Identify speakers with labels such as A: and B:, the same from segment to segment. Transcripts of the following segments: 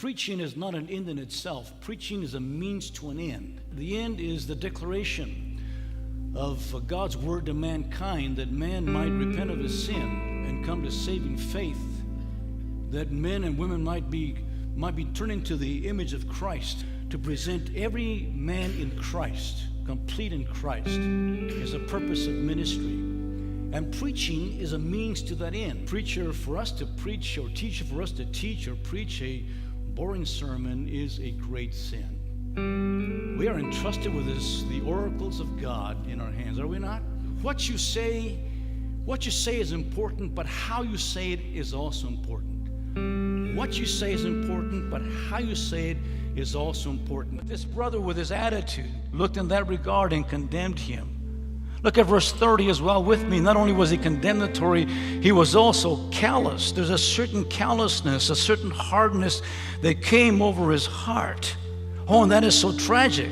A: Preaching is not an end in itself. Preaching is a means to an end. The end is the declaration of God's word to mankind, that man might repent of his sin and come to saving faith, that men and women might be turning to the image of Christ, to present every man in Christ, complete in Christ, is a purpose of ministry. And preaching is a means to that end. Preacher, for us to preach, or teacher, for us to teach or preach a boring sermon is a great sin. We are entrusted with the oracles of God in our hands, are we not? What you say is important, but how you say it is also important. What you say is important, but how you say it is also important. This brother, with his attitude, looked in that regard and condemned him. Look at verse 30 as well with me. Not only was he condemnatory, he was also callous. There's a certain callousness, a certain hardness that came over his heart. Oh, and that is so tragic.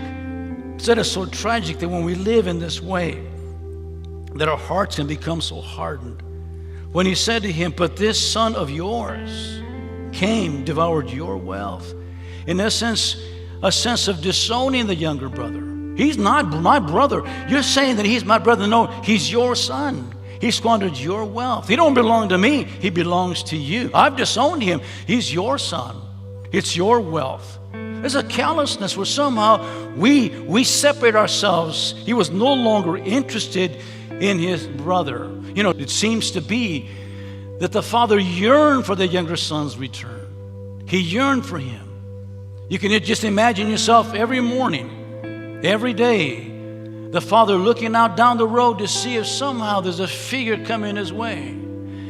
A: That is so tragic, that when we live in this way, that our hearts can become so hardened. When he said to him, "But this son of yours came, devoured your wealth." In essence, a sense of disowning the younger brother. He's not my brother. You're saying that he's my brother. No, he's your son. He squandered your wealth. He don't belong to me. He belongs to you. I've disowned him. He's your son. It's your wealth. There's a callousness where somehow we separate ourselves. He was no longer interested in his brother. You know, it seems to be that the father yearned for the younger son's return. He yearned for him. You can just imagine yourself every morning, every day, the father looking out down the road to see if somehow there's a figure coming his way.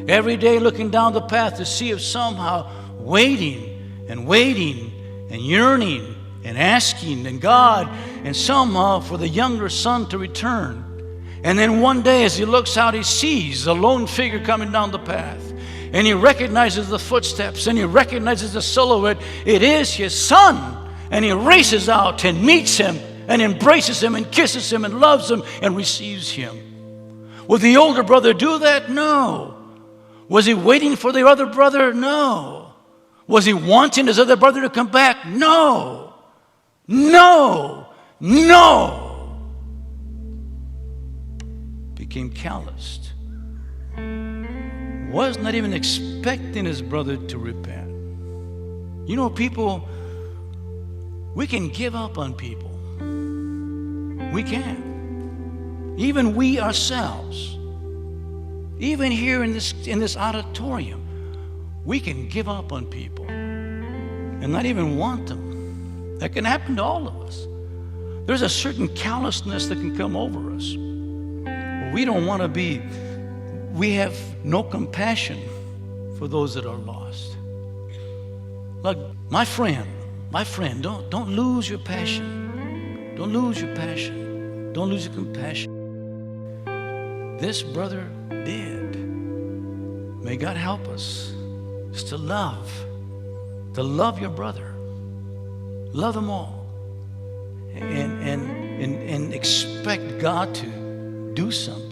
A: Every day looking down the path to see if somehow waiting and yearning and asking and God and somehow for the younger son to return. And then one day as he looks out, he sees a lone figure coming down the path. And he recognizes the footsteps and he recognizes the silhouette. It is his son. And he races out and meets him and embraces him and kisses him and loves him and receives him. Would the older brother do that? No. Was he waiting for the other brother? No. Was he wanting his other brother to come back? No. No. No. Became calloused. Was not even expecting his brother to repent. You know, people, we can give up on people. We can. Even we ourselves. Even here in this auditorium, we can give up on people and not even want them. That can happen to all of us. There's a certain callousness that can come over us. We don't want to be, we have no compassion for those that are lost. Look, my friend, don't lose your passion. Don't lose your passion. Don't lose your compassion. This brother did. May God help us is to love your brother. Love them all. And expect God to do something.